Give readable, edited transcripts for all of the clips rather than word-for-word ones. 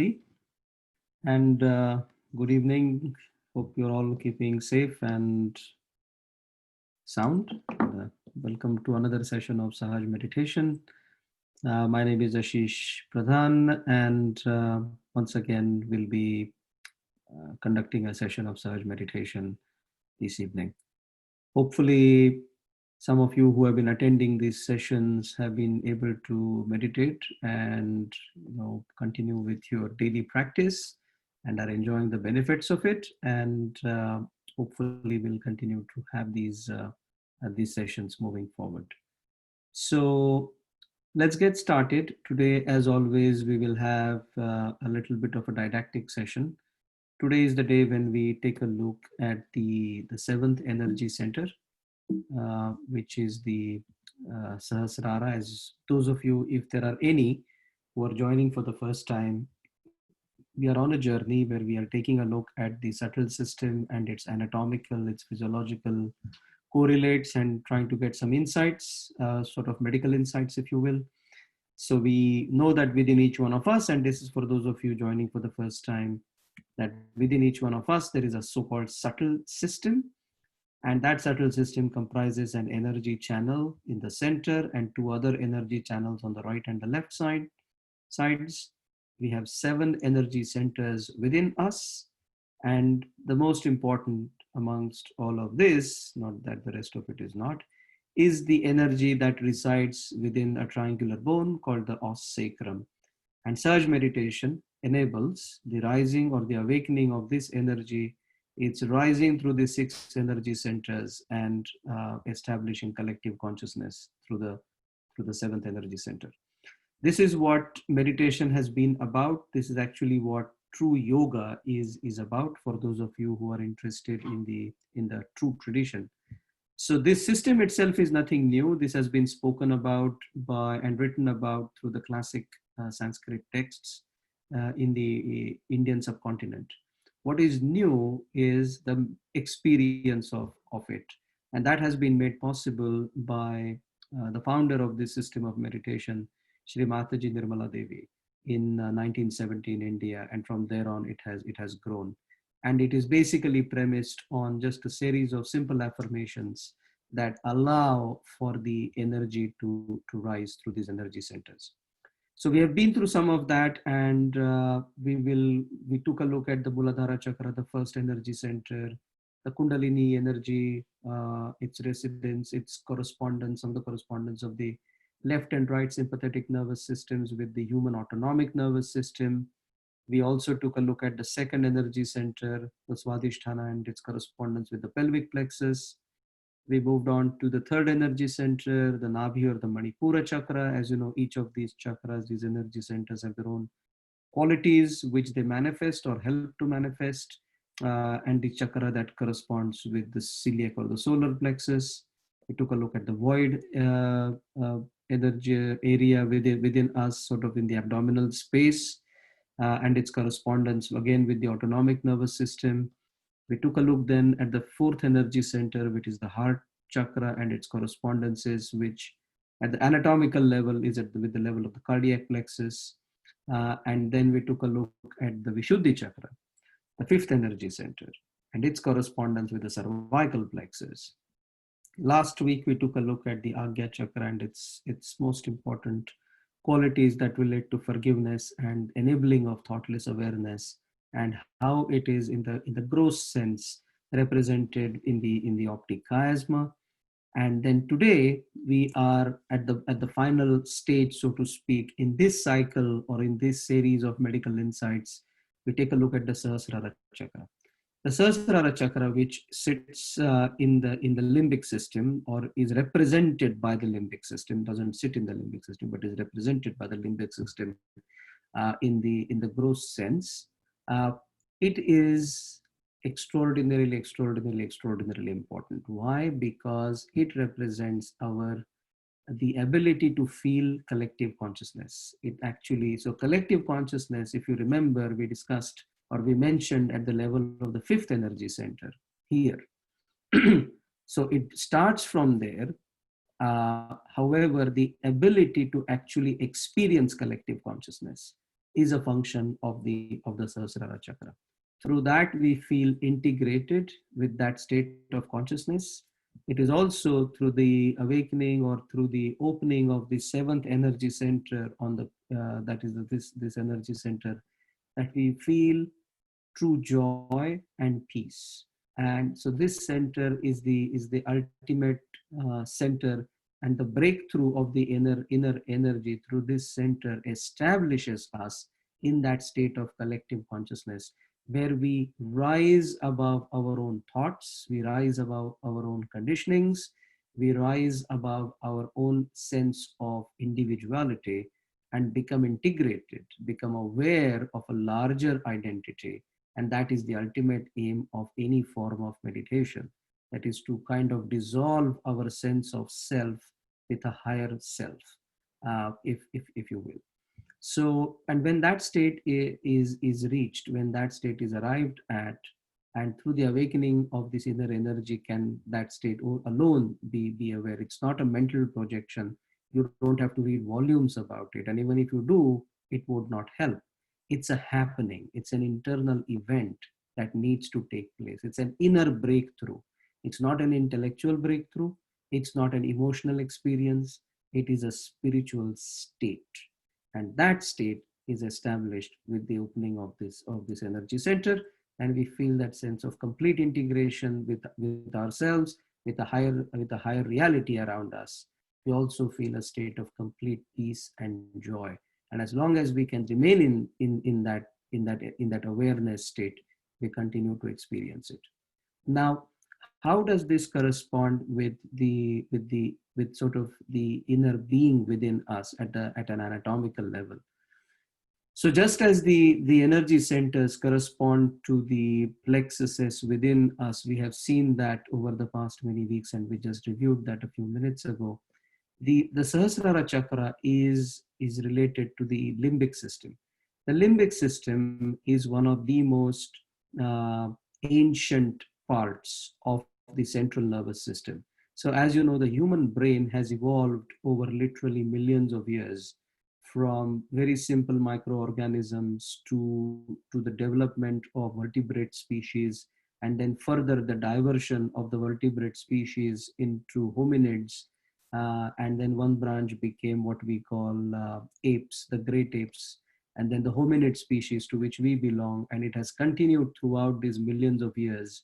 everybody, and good evening. Hope you're all keeping safe and sound. Welcome to another session of Sahaj Meditation. My name is Ashish Pradhan, and once again, we'll be conducting a session of Sahaj Meditation this evening. Hopefully, some of you who have been attending these sessions have been able to meditate and continue with your daily practice and are enjoying the benefits of it. And hopefully, we'll continue to have these sessions moving forward. So let's get started. Today, as always, we will have a little bit of a didactic session. Today is the day when we take a look at the seventh energy center, which is the Sahasrara. As those of you, if there are any who are joining for the first time, we are on a journey where we are taking a look at the subtle system and its anatomical, its physiological correlates, and trying to get some insights, sort of medical insights, if you will. So we know that within each one of us, and this is for those of you joining for the first time, that within each one of us, there is a so-called subtle system. And that subtle system comprises an energy channel in the center and two other energy channels on the right and the left sides. We have 7 energy centers within us. And the most important amongst all of this, not that the rest of it is not, is the energy that resides within a triangular bone called the os sacrum. And Sahaj meditation enables the rising or the awakening of this energy. It's rising through the 6 energy centers and establishing collective consciousness through the 7th energy center. This is what meditation has been about. This is actually what true yoga is about, for those of you who are interested in the true tradition. So this system itself is nothing new. This has been spoken about by and written about through the classic Sanskrit texts in the Indian subcontinent. What is new is the experience of it. And that has been made possible by the founder of this system of meditation, Shri Mataji Nirmala Devi, in 1970 in India. And from there on, it has grown. And it is basically premised on just a series of simple affirmations that allow for the energy to rise through these energy centers. So we have been through some of that, and we took a look at the Muladhara Chakra, the first energy center, the Kundalini energy, its residence, its correspondence, some of the correspondence of the left and right sympathetic nervous systems with the human autonomic nervous system. We also took a look at the second energy center, the Swadhisthana, and its correspondence with the pelvic plexus. We moved on to the third energy center, the Nabhi or the Manipura chakra. As you know, each of these chakras, these energy centers, have their own qualities which they manifest or help to manifest. And the chakra that corresponds with the celiac or the solar plexus. We took a look at the void energy area within us, sort of in the abdominal space, and its correspondence again with the autonomic nervous system. We took a look then at the fourth energy center, which is the heart chakra, and its correspondences, which at the anatomical level is with the level of the cardiac plexus. And then we took a look at the Vishuddhi chakra, the fifth energy center, and its correspondence with the cervical plexus. Last week, we took a look at the Agya chakra and its most important qualities that relate to forgiveness and enabling of thoughtless awareness, and how it is in the gross sense represented in the optic chiasma. And then today we are at the final stage, so to speak, in this cycle or in this series of medical insights. We take a look at the Sahasrara chakra. The Sahasrara chakra, which sits in the limbic system, or is represented by the limbic system, doesn't sit in the limbic system, but is represented by the limbic system in the gross sense. It is extraordinarily important. Why? Because it represents the ability to feel collective consciousness. So collective consciousness, if you remember, we discussed or we mentioned at the level of the fifth energy center here. So it starts from there. However, the ability to actually experience collective consciousness, is a function of the Sahasrara Chakra. Through that, we feel integrated with that state of consciousness. It is also through the awakening or through the opening of the seventh energy center on the that is this energy center, that we feel true joy and peace. And so this center is the ultimate center, and the breakthrough of the inner energy through this center establishes us in that state of collective consciousness, where we rise above our own thoughts, we rise above our own conditionings, we rise above our own sense of individuality, and become integrated, become aware of a larger identity. And that is the ultimate aim of any form of meditation. That is to kind of dissolve our sense of self with a higher self, if you will. So, and when that state is reached, when that state is arrived at, and through the awakening of this inner energy, can that state alone be aware. It's not a mental projection. You don't have to read volumes about it. And even if you do, it would not help. It's a happening. It's an internal event that needs to take place. It's an inner breakthrough. It's not an intellectual breakthrough. It's not an emotional experience. It is a spiritual state, and that state is established with the opening of this energy center, and we feel that sense of complete integration with ourselves, with a higher reality around us. We also feel a state of complete peace and joy, and as long as we can remain in that awareness state, we continue to experience it. Now, how does this correspond with sort of the inner being within us at an anatomical level? So just as the energy centers correspond to the plexuses within us, we have seen that over the past many weeks, and we just reviewed that a few minutes ago. The Sahasrara chakra is related to the limbic system. The limbic system is one of the most uh, ancient parts of the central nervous system. So as you know, the human brain has evolved over literally millions of years, from very simple microorganisms to the development of vertebrate species, and then further the diversion of the vertebrate species into hominids, and then one branch became what we call apes, the great apes, and then the hominid species to which we belong, and it has continued throughout these millions of years,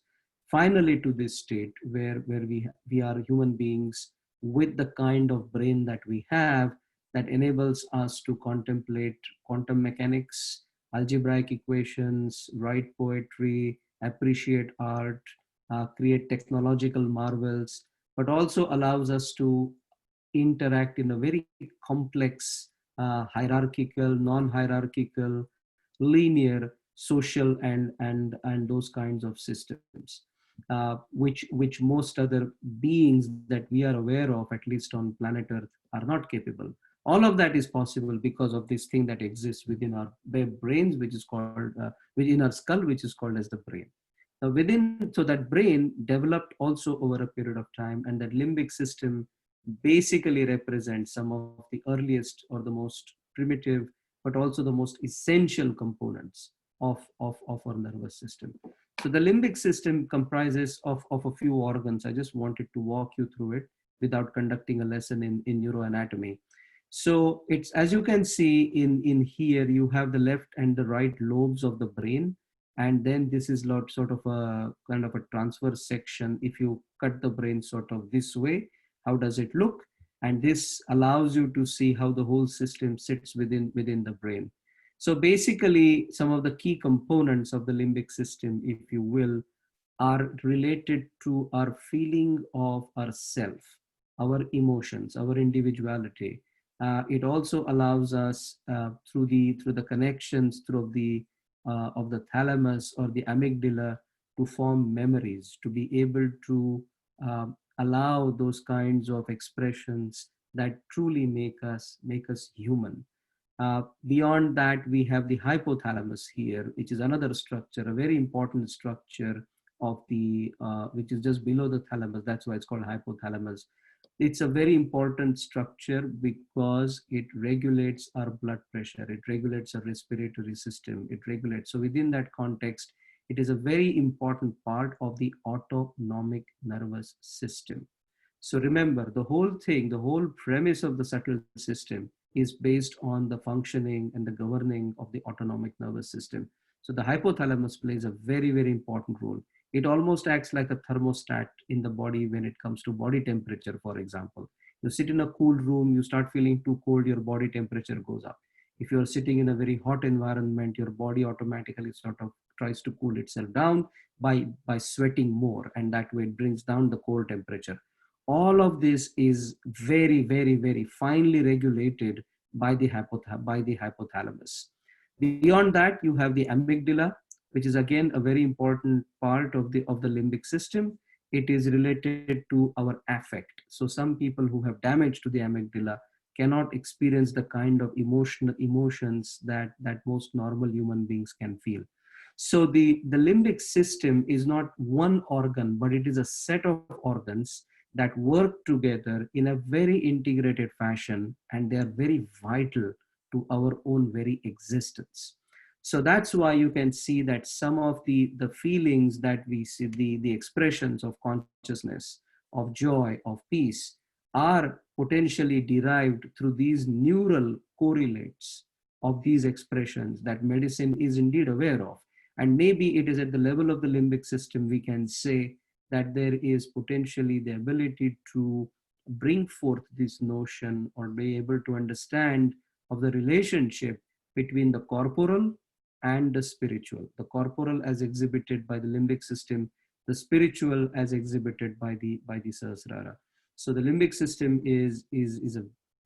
finally to this state where we are human beings with the kind of brain that we have, that enables us to contemplate quantum mechanics, algebraic equations, write poetry, appreciate art, create technological marvels, but also allows us to interact in a very complex, hierarchical, non-hierarchical, linear, social, and those kinds of systems, which most other beings that we are aware of, at least on planet Earth, are not capable. All of that is possible because of this thing that exists within our brains, which is called within our skull, which is called as the brain. Now within, so that brain developed also over a period of time, and that limbic system basically represents some of the earliest or the most primitive, but also the most essential components of our nervous system. So the limbic system comprises of a few organs. I just wanted to walk you through it without conducting a lesson in neuroanatomy. So it's, as you can see in here, you have the left and the right lobes of the brain. And then this is sort of a kind of a transverse section. If you cut the brain sort of this way, how does it look? And this allows you to see how the whole system sits within the brain. So basically, some of the key components of the limbic system, if you will, are related to our feeling of ourself, our emotions, our individuality. It also allows us through the connections through the of the thalamus or the amygdala to form memories, to be able to allow those kinds of expressions that truly make us human. Beyond that, we have the hypothalamus here, which is another structure, a very important structure of the, which is just below the thalamus. That's why it's called hypothalamus. It's a very important structure because it regulates our blood pressure, it regulates our respiratory system, it regulates. So within that context, it is a very important part of the autonomic nervous system. So remember, the whole thing, the whole premise of the subtle system is based on the functioning and the governing of the autonomic nervous system. So the hypothalamus plays a very, very important role. It almost acts like a thermostat in the body when it comes to body temperature, for example. You sit in a cool room, you start feeling too cold, your body temperature goes up. If you're sitting in a very hot environment, your body automatically sort of tries to cool itself down by sweating more, and that way it brings down the core temperature. All of this is very, very, very finely regulated by the hypothalamus. Beyond that, you have the amygdala, which is again a very important part of the limbic system. It is related to our affect. So some people who have damage to the amygdala cannot experience the kind of emotions that most normal human beings can feel. So the limbic system is not one organ, but it is a set of organs that work together in a very integrated fashion, and they are very vital to our own very existence. So that's why you can see that some of the feelings that we see, the expressions of consciousness, of joy, of peace, are potentially derived through these neural correlates of these expressions that medicine is indeed aware of. And maybe it is at the level of the limbic system we can say that there is potentially the ability to bring forth this notion or be able to understand of the relationship between the corporal and the spiritual. The corporal as exhibited by the limbic system, the spiritual as exhibited by the Sahasrara. So the limbic system is a,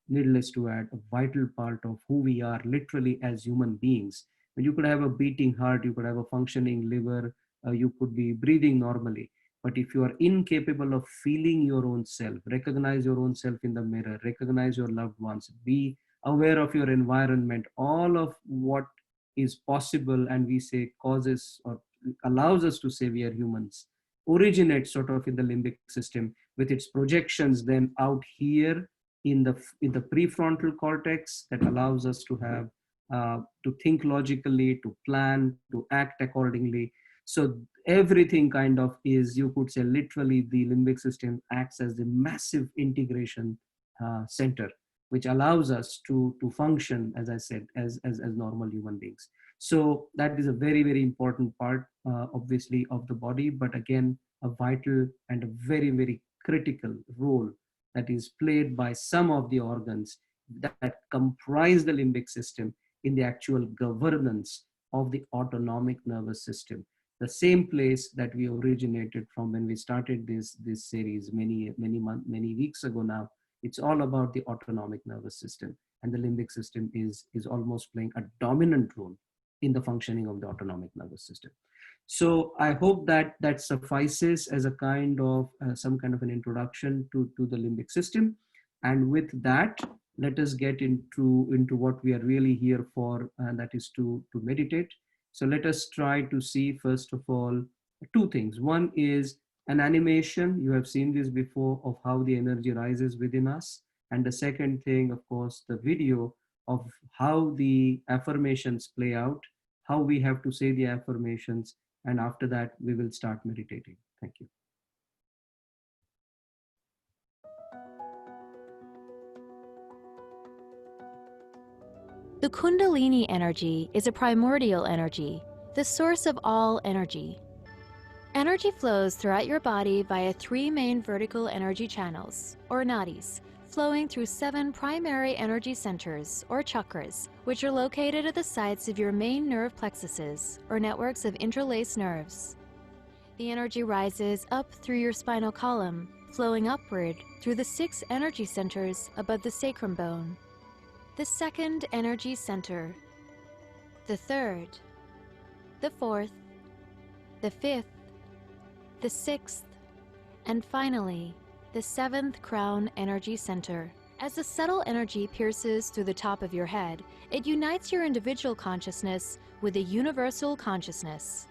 needless to add, a vital part of who we are literally as human beings. When you could have a beating heart, you could have a functioning liver, you could be breathing normally. But if you are incapable of feeling your own self, recognize your own self in the mirror, recognize your loved ones, be aware of your environment, all of what is possible and we say causes or allows us to say we are humans, originates sort of in the limbic system with its projections then out here in the prefrontal cortex that allows us to have to think logically, to plan, to act accordingly. So everything kind of is, you could say, literally the limbic system acts as the massive integration center, which allows us to function, as I said, as normal human beings. So that is a very, very important part, obviously, of the body, but again, a vital and a very, very critical role that is played by some of the organs that comprise the limbic system in the actual governance of the autonomic nervous system. The same place that we originated from when we started this series many weeks ago now. It's all about the autonomic nervous system, and the limbic system is almost playing a dominant role in the functioning of the autonomic nervous system. So I hope that that suffices as a kind of some kind of an introduction to the limbic system. And with that, let us get into what we are really here for, and that is to meditate. So let us try to see, first of all, two things. One is an animation. You have seen this before, of how the energy rises within us. And the second thing, of course, the video of how the affirmations play out, how we have to say the affirmations, and after that, we will start meditating. Thank you. The Kundalini energy is a primordial energy, the source of all energy. Energy flows throughout your body via 3 main vertical energy channels, or nadis, flowing through 7 primary energy centers, or chakras, which are located at the sites of your main nerve plexuses, or networks of interlaced nerves. The energy rises up through your spinal column, flowing upward through the 6 energy centers above the sacrum bone. The second energy center, the third, the fourth, the fifth, the 6th, and finally, the 7th crown energy center. As the subtle energy pierces through the top of your head, it unites your individual consciousness with a universal consciousness.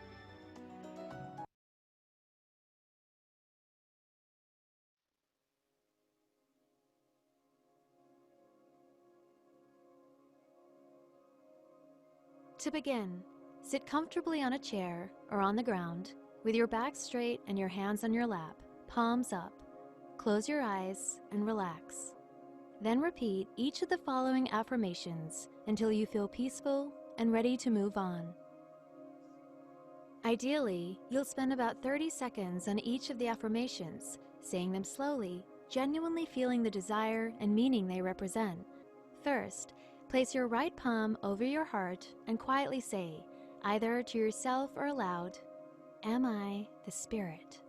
To begin, sit comfortably on a chair or on the ground with your back straight and your hands on your lap, palms up. Close your eyes and relax. Then repeat each of the following affirmations until you feel peaceful and ready to move on. Ideally, you'll spend about 30 seconds on each of the affirmations, saying them slowly, genuinely feeling the desire and meaning they represent. First, place your right palm over your heart and quietly say, either to yourself or aloud, "Am I the Spirit?"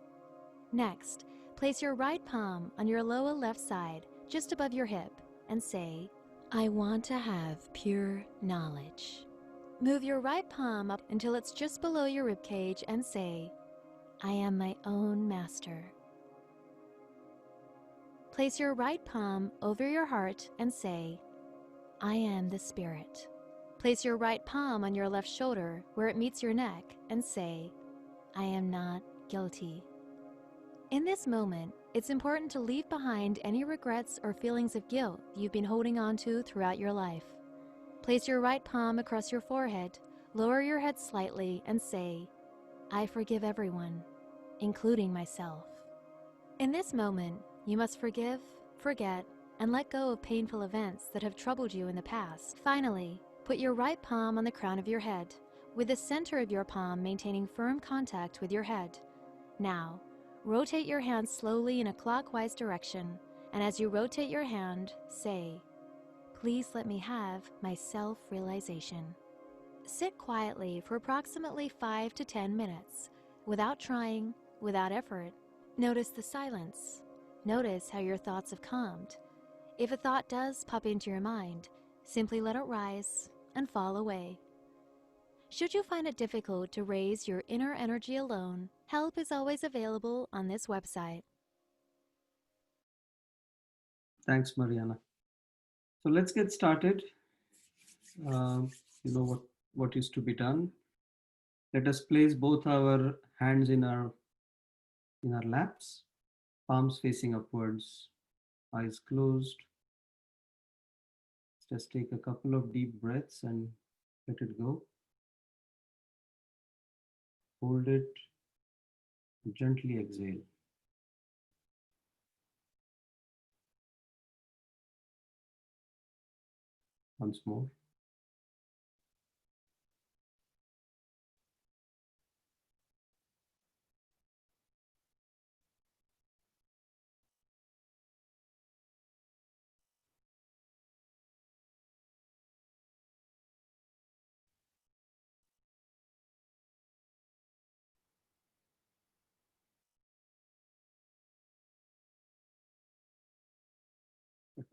Next, place your right palm on your lower left side, just above your hip, and say, "I want to have pure knowledge." Move your right palm up until it's just below your ribcage and say, "I am my own master." Place your right palm over your heart and say, "I am the Spirit." Place your right palm on your left shoulder where it meets your neck and say, "I am not guilty." In this moment, it's important to leave behind any regrets or feelings of guilt you've been holding on to throughout your life. Place your right palm across your forehead, lower your head slightly, and say, "I forgive everyone, including myself." In this moment, you must forgive, forget, and let go of painful events that have troubled you in the past. Finally, put your right palm on the crown of your head, with the center of your palm maintaining firm contact with your head. Now, rotate your hand slowly in a clockwise direction, and as you rotate your hand, say, "Please let me have my self-realization." Sit quietly for approximately 5 to 10 minutes, without trying, without effort. Notice the silence. Notice how your thoughts have calmed. If a thought does pop into your mind, simply let it rise and fall away. Should you find it difficult to raise your inner energy alone, help is always available on this website. Thanks, Mariana. So let's get started. You know what is to be done. Let us place both our hands in our laps, palms facing upwards, eyes closed. Just take a couple of deep breaths and let it go. Hold it, gently exhale. Once more.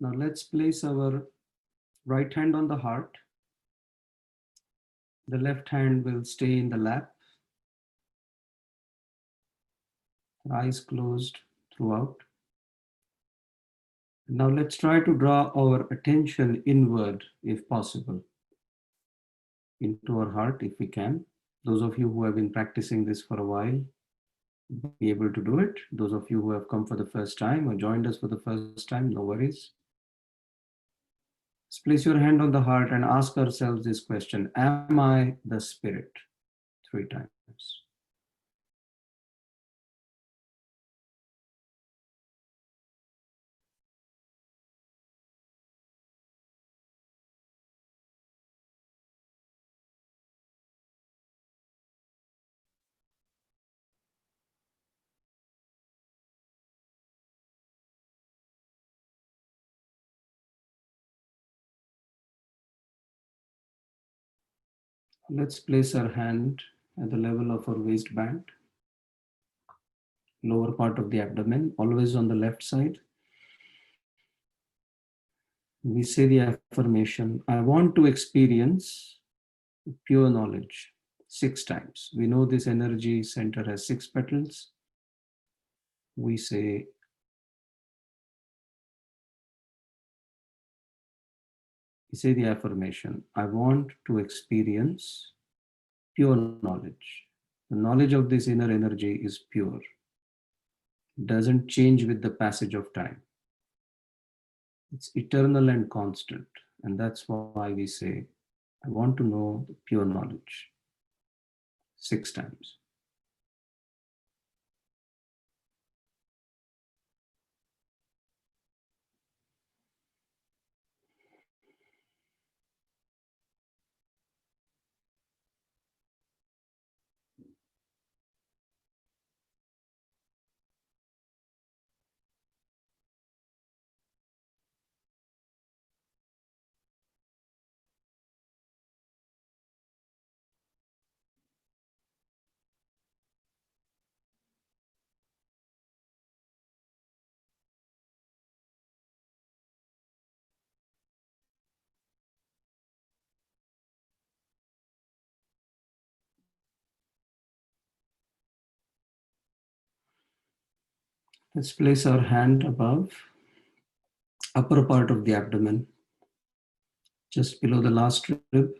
Now let's place our right hand on the heart. The left hand will stay in the lap. Eyes closed throughout. Now let's try to draw our attention inward if possible, into our heart if we can. Those of you who have been practicing this for a while, be able to do it. Those of you who have come for the first time or joined us for the first time, no worries. Let's place your hand on the heart and ask ourselves this question: Am I the Spirit? 3 times. Let's place our hand at the level of our waistband, lower part of the abdomen, always on the left side. We say the affirmation, I want to experience pure knowledge 6 times. We know this energy center has 6 petals. We say, the affirmation, I want to experience pure knowledge. The knowledge of this inner energy is pure, doesn't change with the passage of time. It's eternal and constant. And that's why we say, I want to know the pure knowledge. 6 times. Let's place our hand above, upper part of the abdomen, just below the last rib.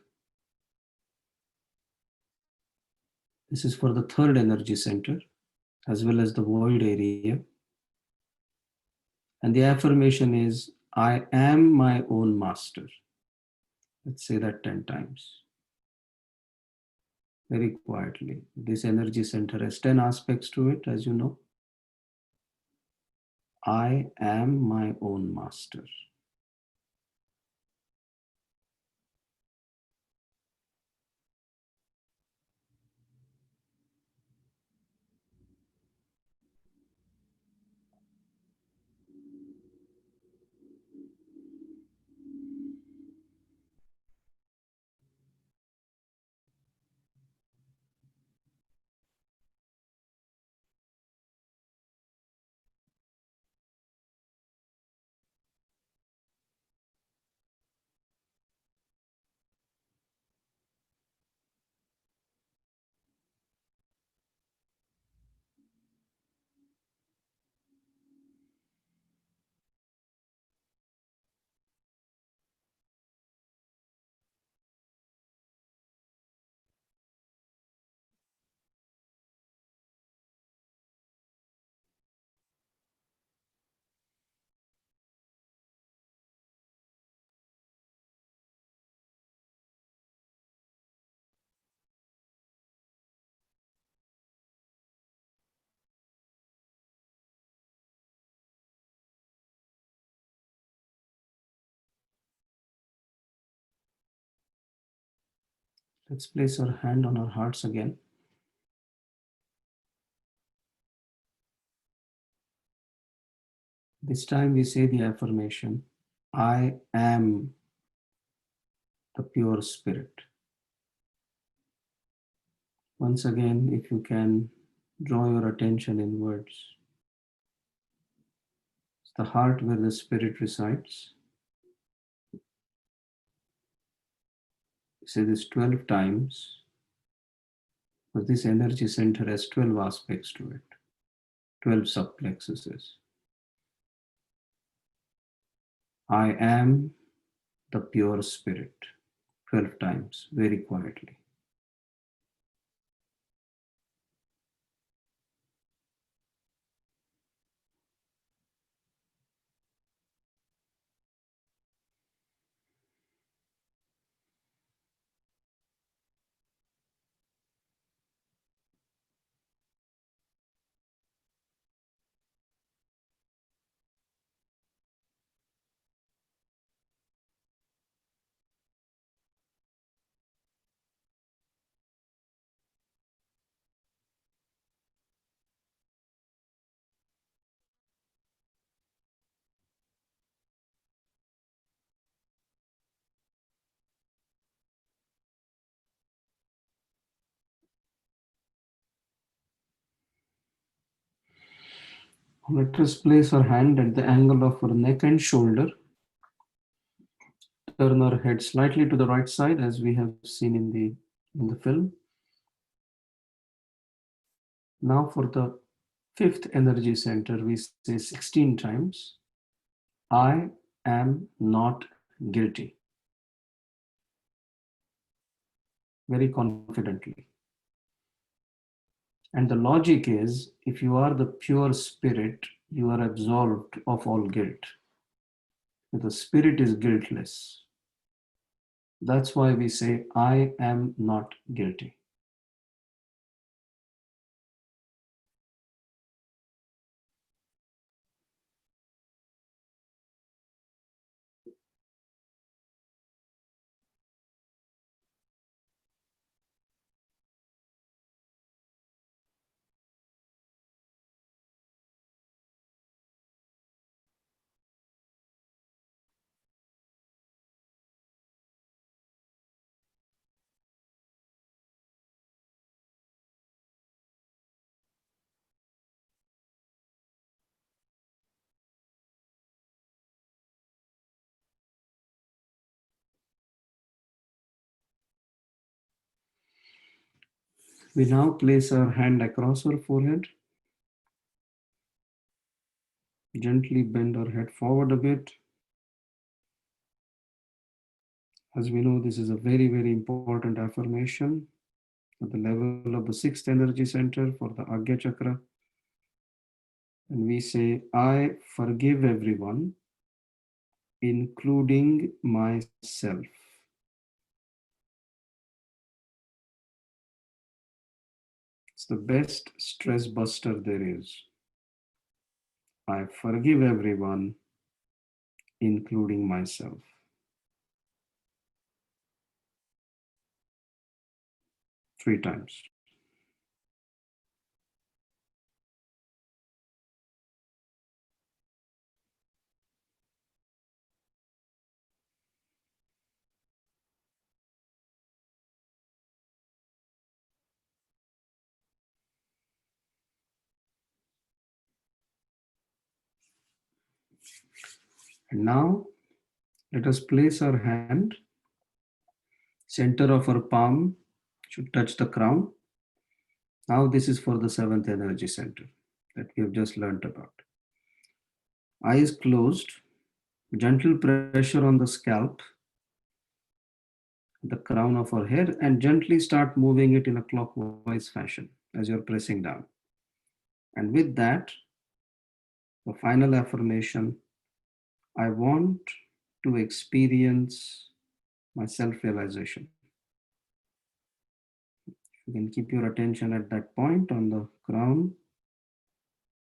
This is for the third energy center, as well as the void area. And the affirmation is, I am my own master. Let's say that 10 times. Very quietly. This energy center has 10 aspects to it, as you know. I am my own master. Let's place our hand on our hearts again. This time we say the affirmation, I am the pure spirit. Once again, if you can draw your attention inwards, it's the heart where the spirit resides. Say this 12 times, but this energy center has 12 aspects to it, 12 subplexuses. I am the pure spirit, 12 times, very quietly. Let us place our hand at the angle of our neck and shoulder. Turn our head slightly to the right side, as we have seen in the film. Now for the fifth energy center, we say 16 times, I am not guilty. Very confidently. And the logic is, if you are the pure spirit, you are absolved of all guilt. The spirit is guiltless. That's why we say, I am not guilty. We now place our hand across our forehead, gently bend our head forward a bit. As we know, this is a very, very important affirmation at the level of the sixth energy center for the Agya Chakra. And we say, I forgive everyone, including myself. It's the best stress buster there is. I forgive everyone, including myself. Three times. And now let us place our hand, center of our palm should touch the crown. Now this is for the seventh energy center that we have just learnt about. Eyes closed, gentle pressure on the scalp, the crown of our head, and gently start moving it in a clockwise fashion as you're pressing down. And with that, the final affirmation, I want to experience my self-realization. You can keep your attention at that point on the crown.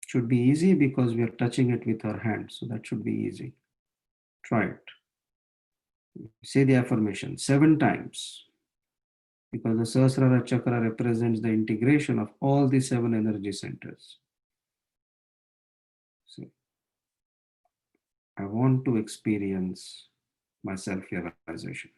Should be easy because we are touching it with our hand, so that should be easy. Try it. Say the affirmation 7 times because the Sahasrara Chakra represents the integration of all the 7 energy centers. So, I want to experience my self-realization.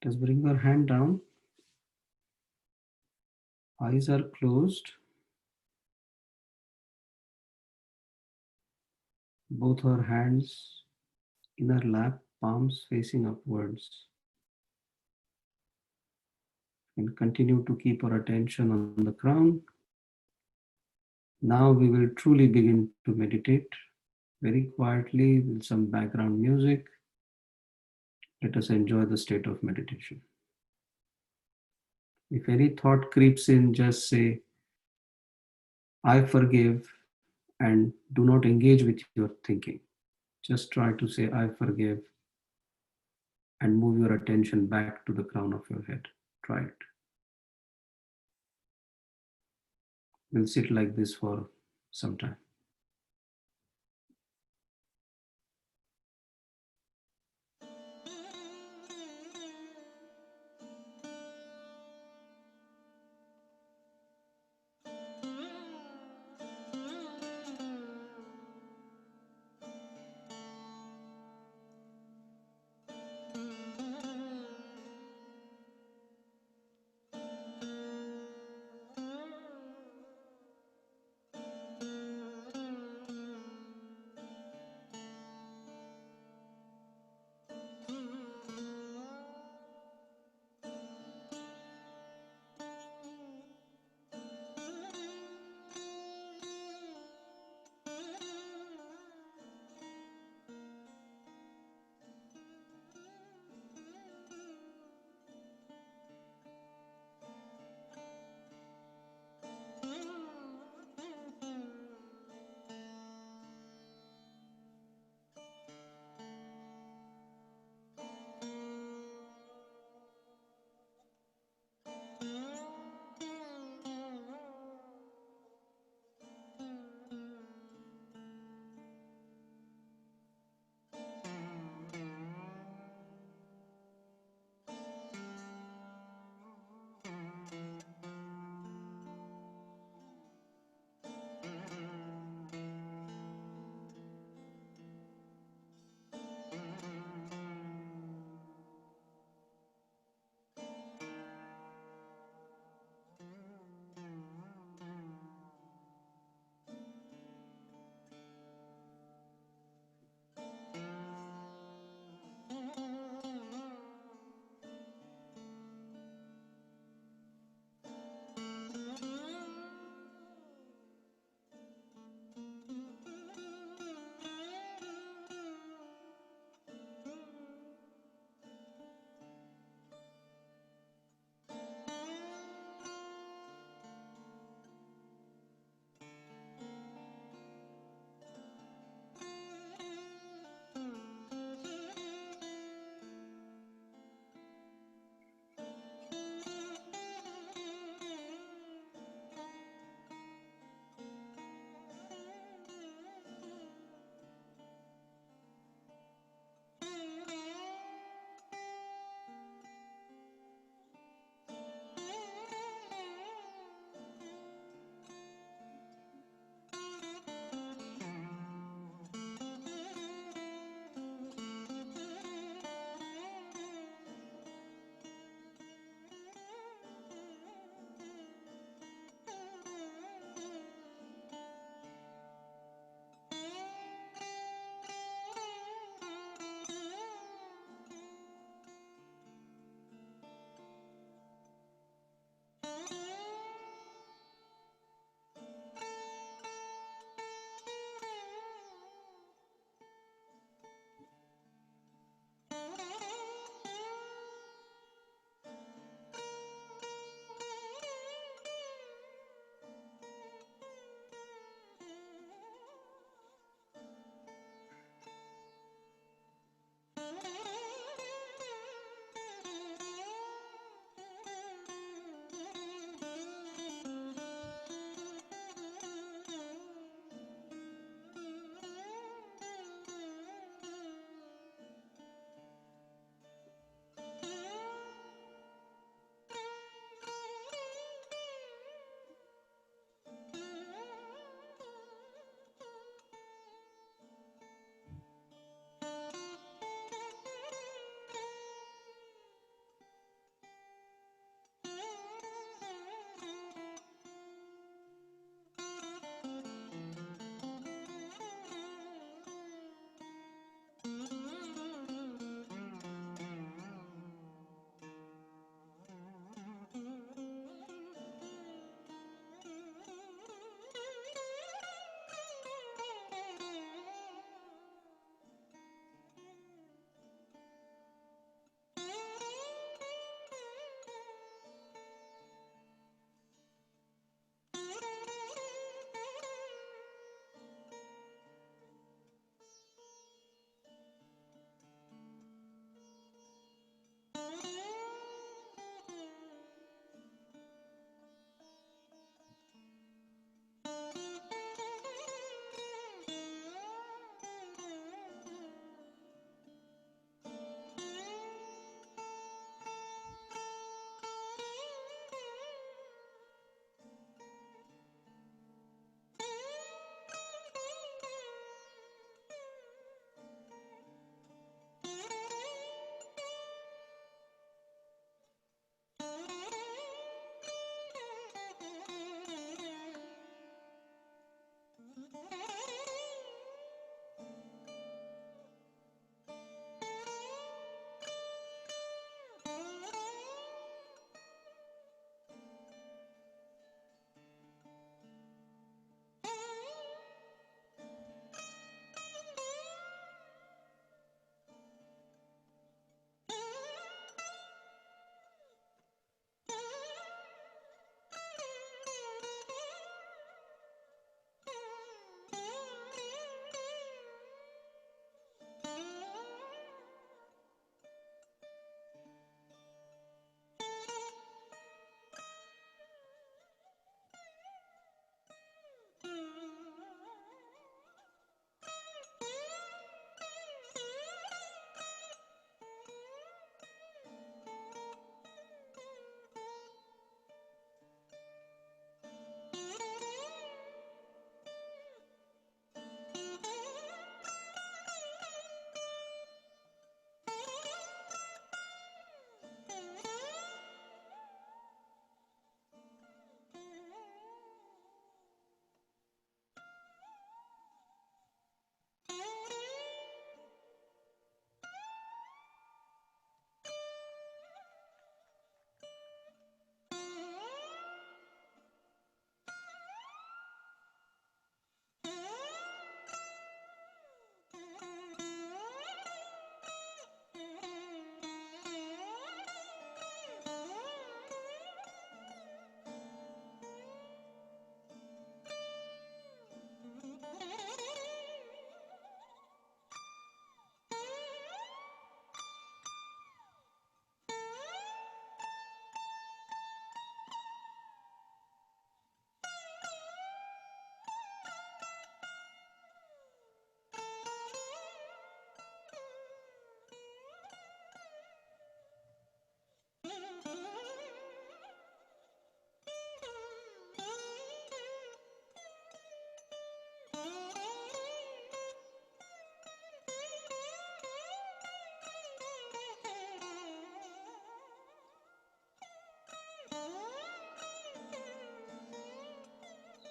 Let us bring our hand down. Eyes are closed. Both our hands in our lap, palms facing upwards. And continue to keep our attention on the crown. Now we will truly begin to meditate very quietly with some background music. Let us enjoy the state of meditation. If any thought creeps in, just say, I forgive, and do not engage with your thinking. Just try to say, I forgive, and move your attention back to the crown of your head. Try it. We'll sit like this for some time.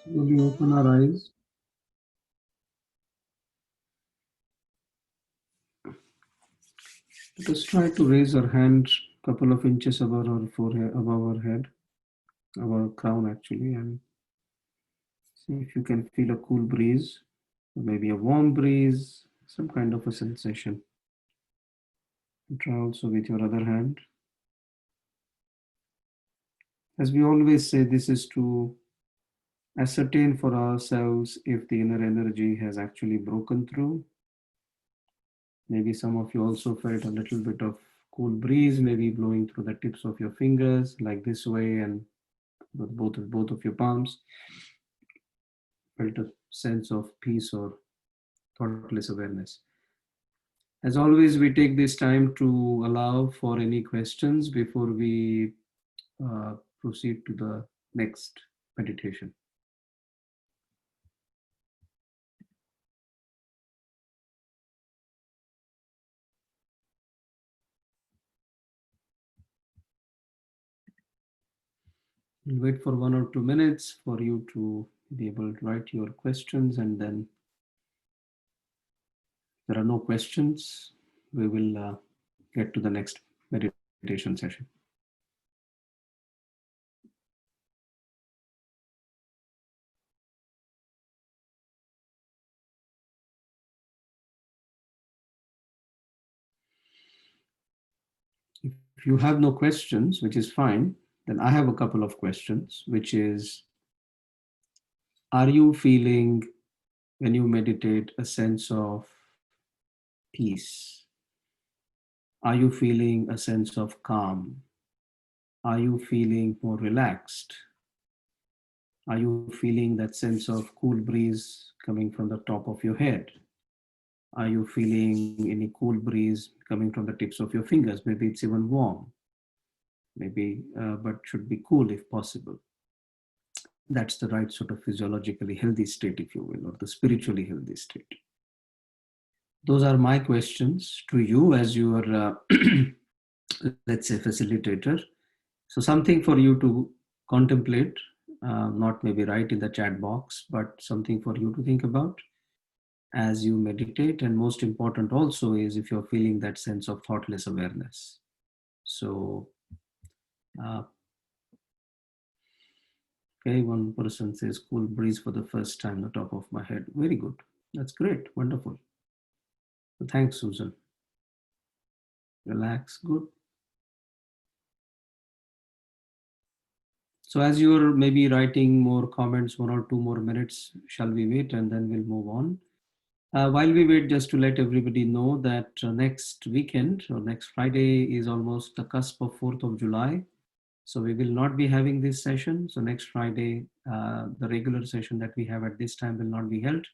Slowly open our eyes. Let us try to raise our hand a couple of inches above our forehead, above our head, our crown actually, and see if you can feel a cool breeze, or maybe a warm breeze, some kind of a sensation. And try also with your other hand. As we always say, this is to ascertain for ourselves if the inner energy has actually broken through. Maybe some of you also felt a little bit of cool breeze, maybe blowing through the tips of your fingers, like this way, and with both of your palms. Felt a sense of peace or thoughtless awareness. As always, we take this time to allow for any questions before we proceed to the next meditation. We'll wait for 1 or 2 minutes for you to be able to write your questions, and then if there are no questions, we will get to the next meditation session. If you have no questions, which is fine, then I have a couple of questions, which is, are you feeling when you meditate a sense of peace? Are you feeling a sense of calm? Are you feeling more relaxed? Are you feeling that sense of cool breeze coming from the top of your head? Are you feeling any cool breeze coming from the tips of your fingers? Maybe it's even warm, maybe, but should be cool if possible. That's the right sort of physiologically healthy state, if you will, or the spiritually healthy state. Those are my questions to you as your, let's say, facilitator. So something for you to contemplate, not maybe write in the chat box, but something for you to think about as you meditate. And most important also is if you're feeling that sense of thoughtless awareness. So, okay, one person says cool breeze for the first time on the top of my head. Very good. That's great. Wonderful. So thanks, Susan. Relax. Good. So as you're maybe writing more comments, 1 or 2 more minutes, shall we wait and then we'll move on? While we wait, just to let everybody know that next weekend or next Friday is almost the cusp of 4th of July. So we will not be having this session. So next Friday, the regular session that we have at this time will not be held.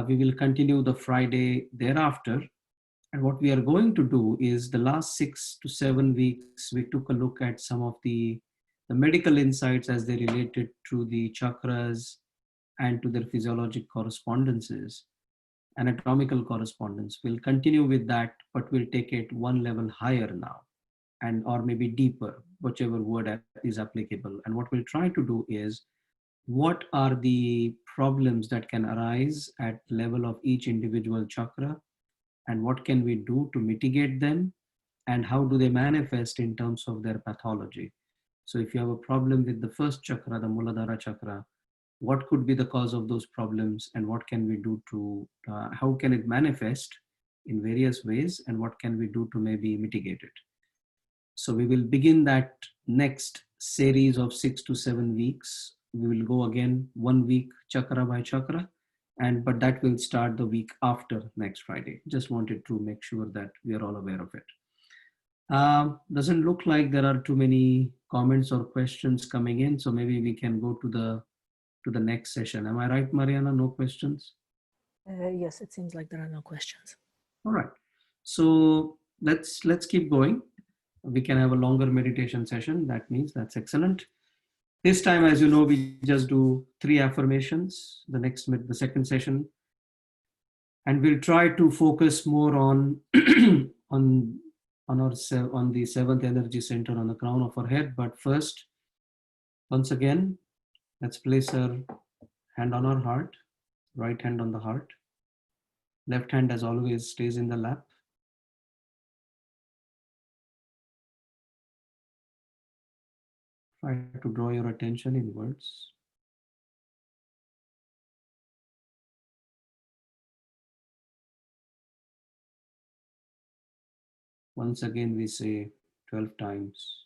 We will continue the Friday thereafter. And what we are going to do is the last 6 to 7 weeks, we took a look at some of the medical insights as they related to the chakras and to their physiologic correspondences, anatomical correspondence. We'll continue with that, but we'll take it one level higher now, and or maybe deeper, whichever word is applicable. And what we'll try to do is, what are the problems that can arise at level of each individual chakra, and what can we do to mitigate them, and how do they manifest in terms of their pathology. So if you have a problem with the first chakra, the Muladhara chakra, what could be the cause of those problems, and what can we do to, how can it manifest in various ways, and what can we do to maybe mitigate it. So we will begin that next series of 6 to 7 weeks. We will go again 1 week chakra by chakra, but that will start the week after next Friday. Just wanted to make sure that we are all aware of it. Doesn't look like there are too many comments or questions coming in, so maybe we can go to the next session. Am I right, Mariana? No questions? Yes, it seems like there are no questions. All right. So let's keep going. We can have a longer meditation session. That means that's excellent. This time, as you know, we just do 3 affirmations. The second session, and we'll try to focus more on on the 7th energy center on the crown of our head. But first, once again, let's place our Hand on our heart, right hand on the heart. Left hand, as always, stays in the lap. Try to draw your attention inwards. Once again, we say 12 times,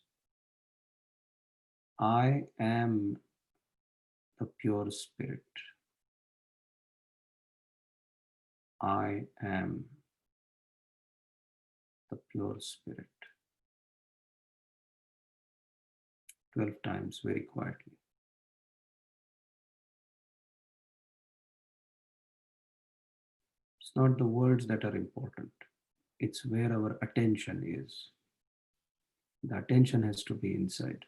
I am the pure spirit. I am the pure spirit. 12 times, very quietly. It's not the words that are important, it's where our attention is. The attention has to be inside.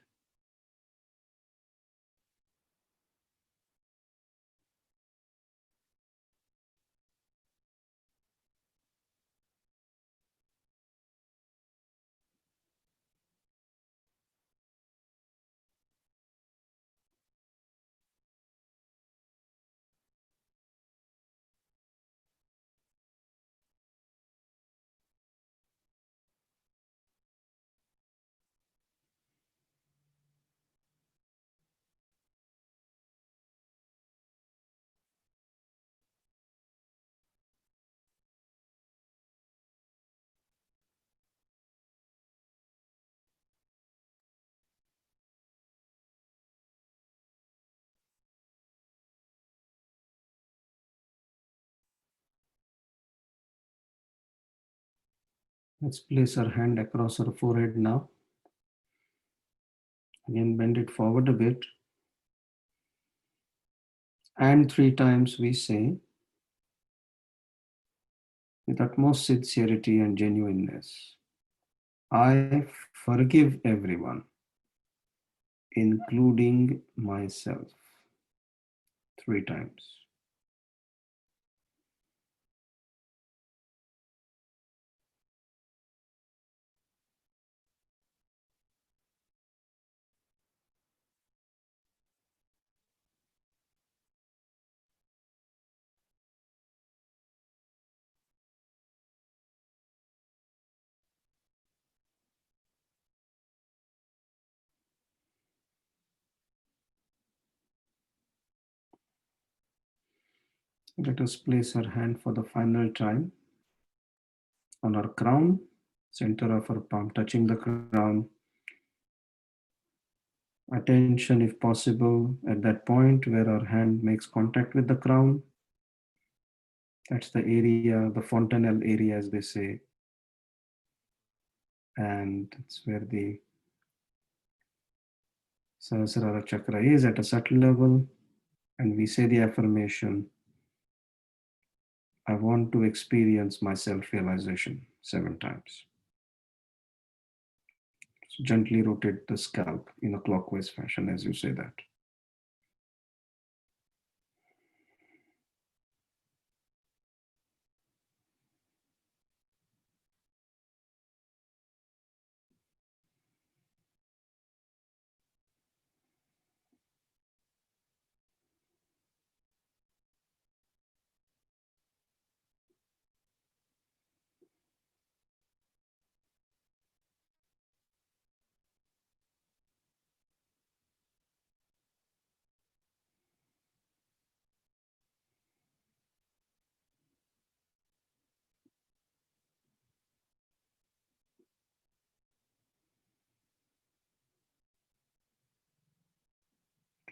Let's place our hand across our forehead now. Again, bend it forward a bit. And 3 times we say, with utmost sincerity and genuineness, I forgive everyone, including myself. 3 times. Let us place our hand for the final time on our crown, center of our palm, touching the crown. Attention, if possible, at that point where our hand makes contact with the crown. That's the area, the fontanelle area, as they say. And it's where the Sahasrara chakra is at a subtle level. And we say the affirmation, I want to experience my self-realization 7 times. So gently rotate the scalp in a clockwise fashion as you say that.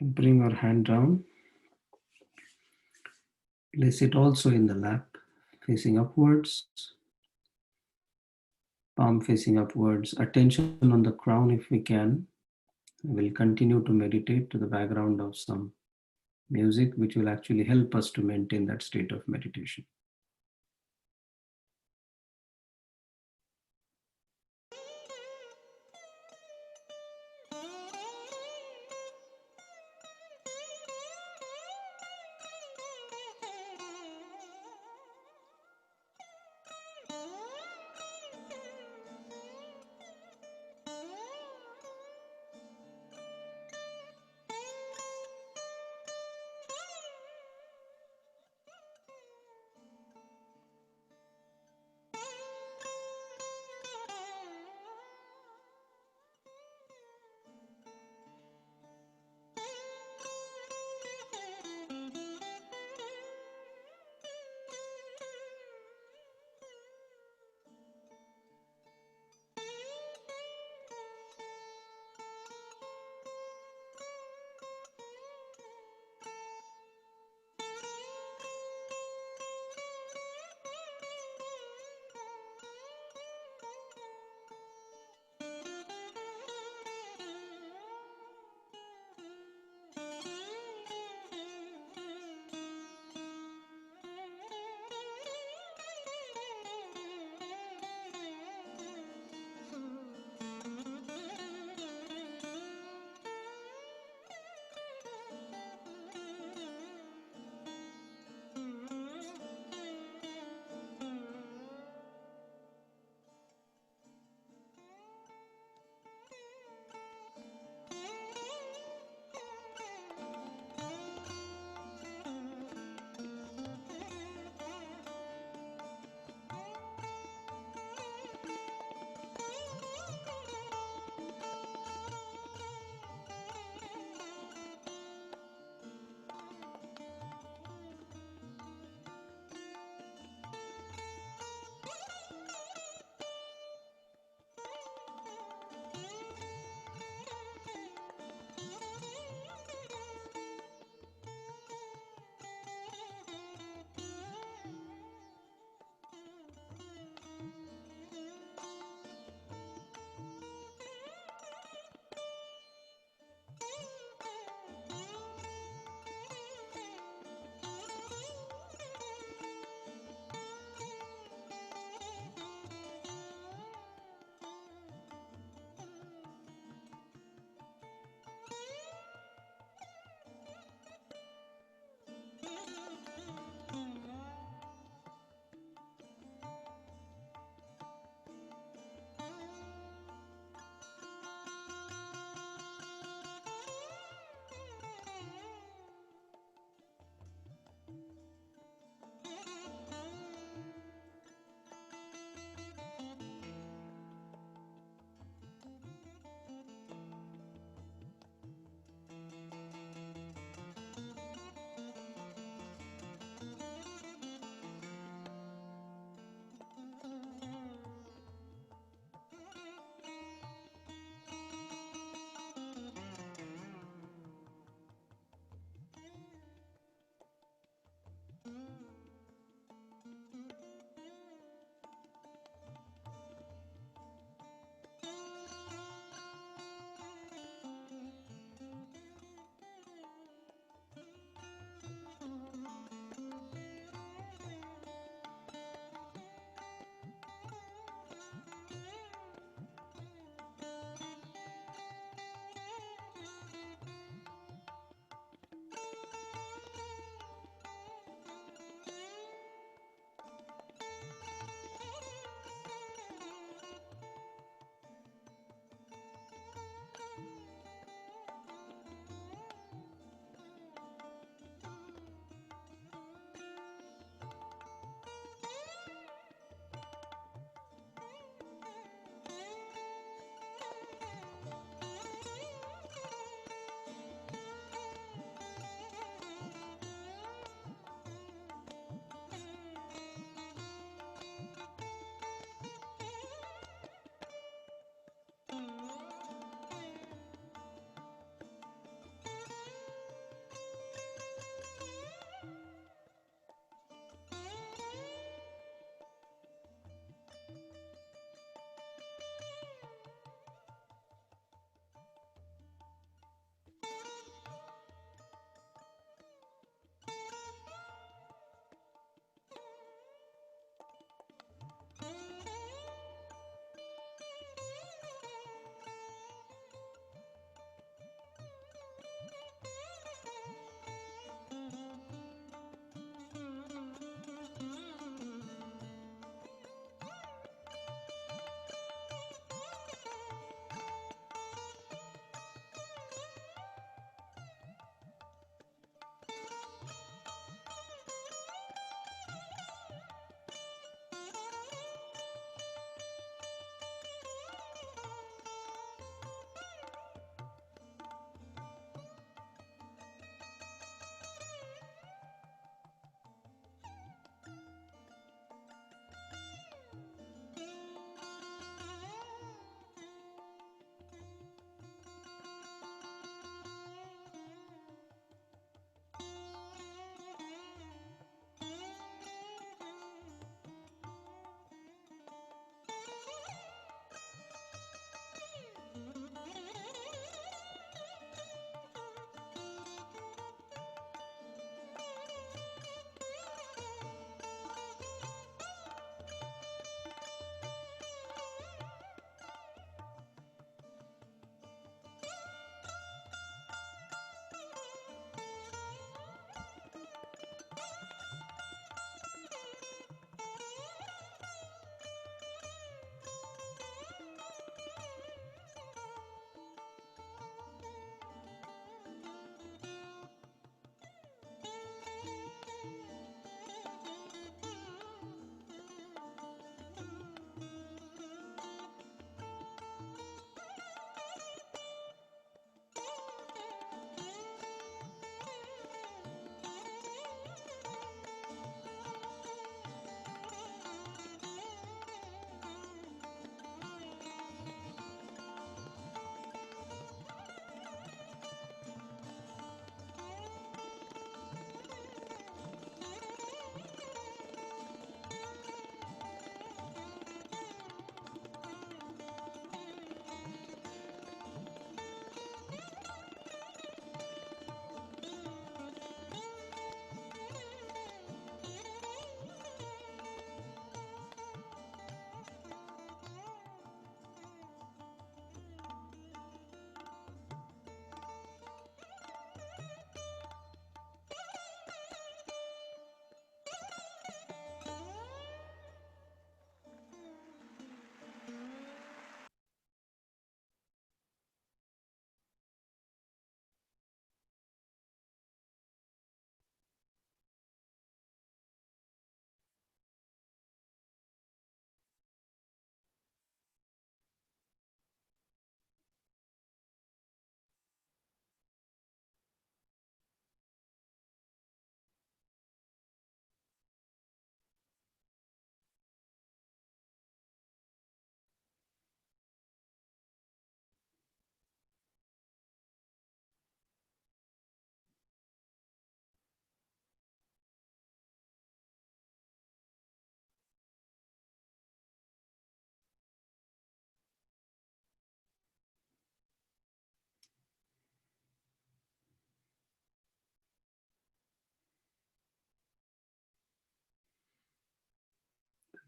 Bring our hand down. Place it also in the lap, facing upwards. Palm facing upwards. Attention on the crown if we can. We'll continue to meditate to the background of some music, which will actually help us to maintain that state of meditation.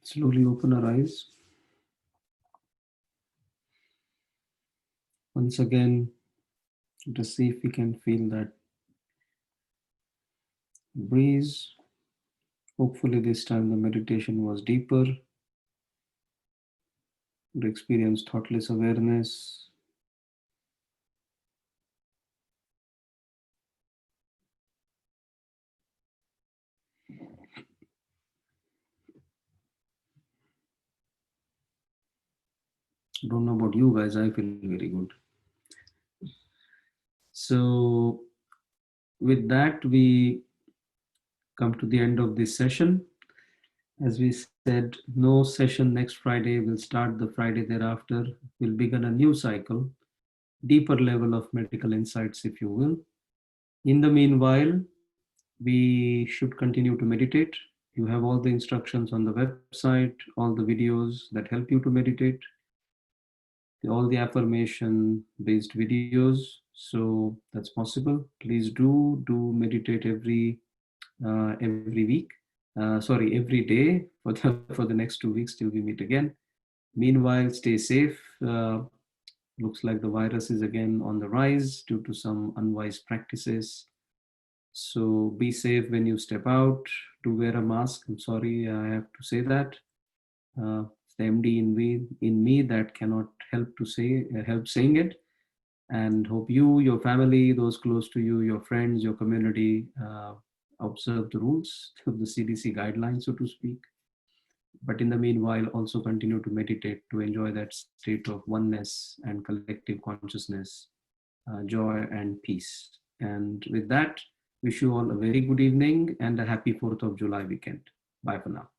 Slowly open our eyes. Once again, let us see if we can feel that breeze. Hopefully, this time the meditation was deeper. We experience thoughtless awareness. Don't know about you guys, I feel very good. So, with that, we come to the end of this session. As we said, no session next Friday. We'll start the Friday thereafter. We'll begin a new cycle, deeper level of medical insights, if you will. In the meanwhile, we should continue to meditate. You have all the instructions on the website, all the videos that help you to meditate, all the affirmation based videos. So that's possible. Please do meditate every week. Sorry, every day for the next 2 weeks till we meet again. Meanwhile, stay safe. Looks like the virus is again on the rise due to some unwise practices. So be safe when you step out. Do wear a mask. I'm sorry, I have to say that. It's the MD in me that cannot help saying it. And hope you, your family, those close to you, your friends, your community, observe the rules of the CDC guidelines, so to speak. But in the meanwhile, also continue to meditate to enjoy that state of oneness and collective consciousness, joy and peace. And with that, wish you all a very good evening and a happy 4th of July weekend. Bye for now.